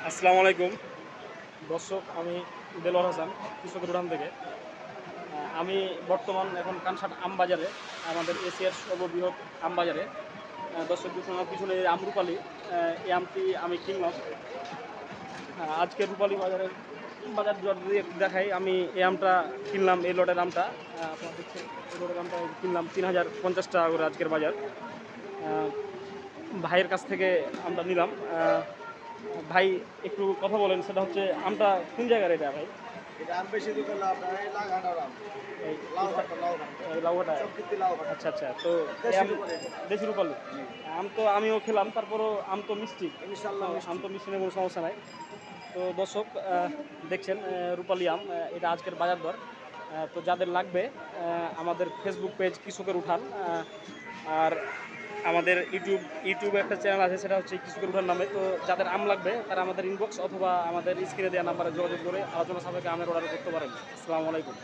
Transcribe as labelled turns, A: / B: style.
A: আসসালামু আলাইকুম দর্শক, আমি দেলোয়ার হাসান কৃষকের উঠান থেকে। আমি বর্তমান এখন কানসাট আমবাজারে, আমাদের এশিয়ার সর্ববৃহৎ আমবাজারে। দর্শক দেখুন আমার পিছনে এই আমরুপালি, এই আমটি আমি কিনলাম। আজকে রূপালী বাজার দর যদি একটু দেখাই, আমি এই আমটা কিনলাম, এই লটের আমটা আপনারা দেখছেন, এই লটের আমটা কিনলাম 3050 টাকা করে আজকের বাজার। ভাইয়ের কাছ থেকে আমটা নিলাম। ভাই একটু কথা বলেন, সেটা হচ্ছে আমটা কোন জায়গার এটা ভাই?
B: এটা আম বেশি দিতে না আপনার এই লাগানোর আম
A: এই
B: লাউঘাটা
A: এই লাউটা।
B: চকৃতি লাউঘাটা
A: আচ্ছা আচ্ছা, তো এই
B: দেশি
A: আম
B: রূপালী এটা।
A: দেশি রূপালী
B: জি
A: আম তো আমিও খেলাম, তারপরও আম তো মিষ্টি।
B: ইনশাআল্লাহ
A: আম তো মিষ্টি নিয়ে কোনো সমস্যা নাই। তো দর্শক দেখছেন রূপালী আম, এটা আজকের বাজার দর। তো যাদের লাগবে আমাদের ফেসবুক পেজ কৃষকের উঠান, আর আমাদের ইউটিউবে একটা চ্যানেল আছে, সেটা হচ্ছে কৃষকের উঠান নামে। তো যাদের আম লাগবে তারা আমাদের ইনবক্স অথবা আমাদের স্ক্রিনে দেওয়া নাম্বারে যোগাযোগ করে আলোচনা সাপেক্ষে আমের অর্ডার করতে পারেন। আসসালামু আলাইকুম।